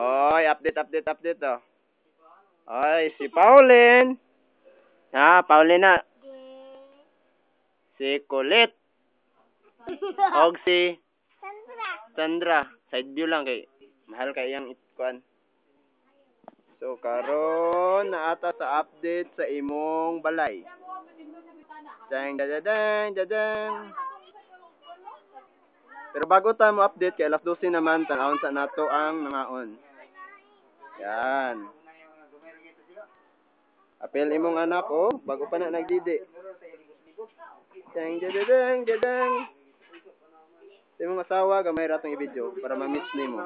Oy, update oh. Oy, si Pauline. Ha, Pauline na. Si Kulit. Og si Sandra. Side view lang kay mahal kay yang ikuan. So karon naata sa update sa imong balay. Dang dadang dadang. Pero bago tayo mo update kay alas 12 naman tanawon sa nato ang nangaon. Yan. Apel imong anak oh, bago pa na nagdidi. Dang dadang dadang. Sa imong asawa gamay ra tong i-video para ma-miss nimo.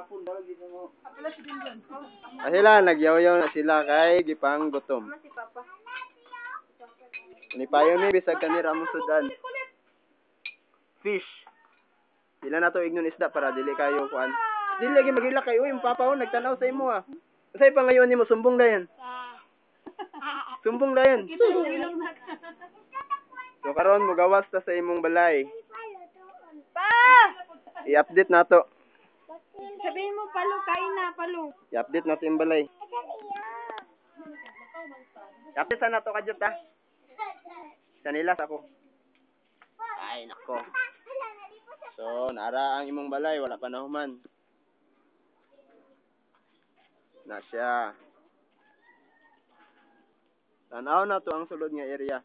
Sila nagyaw-yaw na sila kay gipang gutom. Ni payo ni bisag kanira mo sudan. Fish. Dila na to ignon isda para dili kayo kuan. Dili lagi magila kay uy, yung papa oh nagtanaw sa imo ah. Usay pa ngayon nimo sumbong dayon. Sumbong dayon. So karon mogawas ta sa imong balay. Pa! I-update nato. Sabihin mo palo, kain na, palo. I-update nato yung balay. I-update sa nato kadjot ha. Sanilas ako. Ay nako. So nara ang imong balay wala pa nahuman. Na siya. Tanaw na to ang sulod nga area.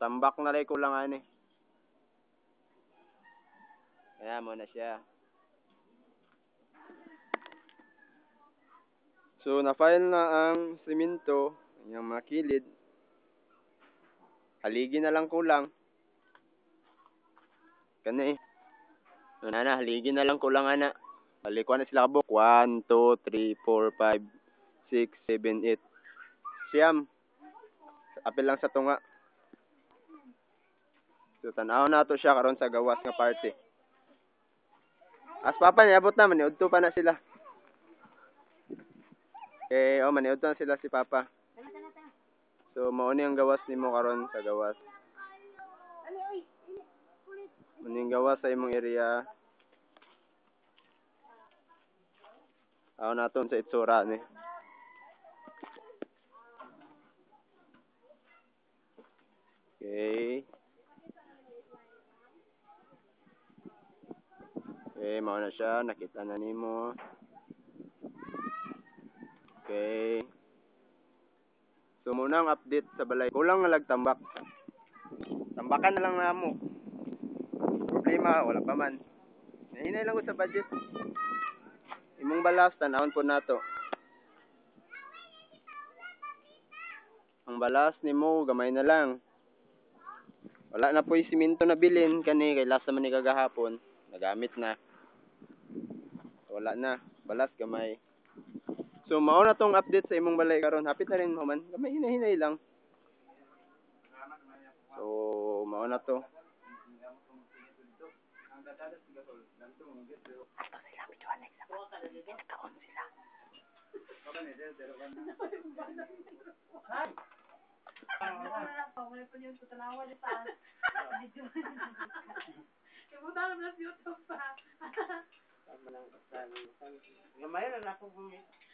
Tambak na rin kulang ani. Kaya mo na siya. So na-file na ang simento, yung mga kilid. Haligi na lang kulang. Kani. Ano na, haligi na lang kulang ana. Balikuan na sila kabuk. 1, 2, 3, 4, 5, 6, 7, 8. Siyam. Apil lang sa tunga. So tanaw na to siya karon sa gawas nga party. As papa niabot na maniudto pa na sila. Okay, oh maniudto na sila si papa. So mao ni ang gawas nimo karon sa gawas. Muning gawas sa imong area. Aw naton sa itsura ni. Okay. Okay, mao na siya, nakita na nimo. Okay. So muna ang update sa balay. Kulang na lagtambak. Tambakan na lang namo. Problema wala pa man. Nahinay lang ko sa budget. Imong balas tanawon po nato. Ang balas nimo gamay na lang. Wala na po'y simento na bilin kani kay lasa man ni kagahapon. Nagamit na. Wala na. Balas gamay. So mao na tong update sa imong balay karon. Hapit na rin mo man. Gamay hinay-hinay lang. So mao na to. Ato sila videoan next sa nagkaon sila.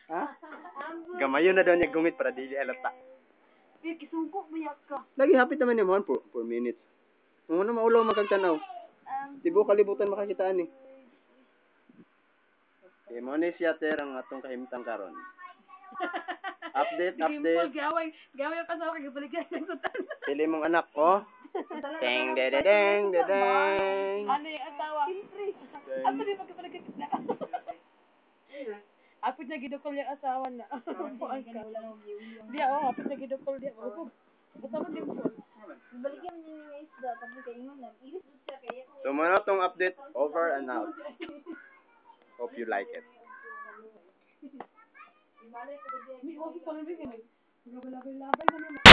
Ha? Gamayon na daw niya gumit para dili halata. Kisungko biyak ka. Lagi hapit naman ni mo 4 minutes. Mo na maulaw magkagtanaw. Tibo kalibutan makakitaan ni. Okay, mo ni siya ter ang atong kahimtang karon. Update. Gaway ka sa akin balikan ng sutan. Pili mong anak ko. Deng dedeng dedeng. Ano yung asawa? Ato din magkapalikan na. Ako na gidukol yung asawa na. Dia ako na gidukol dia. Basta mo din po. Balikan niyo yung isda tapos kaingon lang. Ilis siya kaya. So muna tong update over and out. Hope you like it. May oras pa rin. Labay na naman.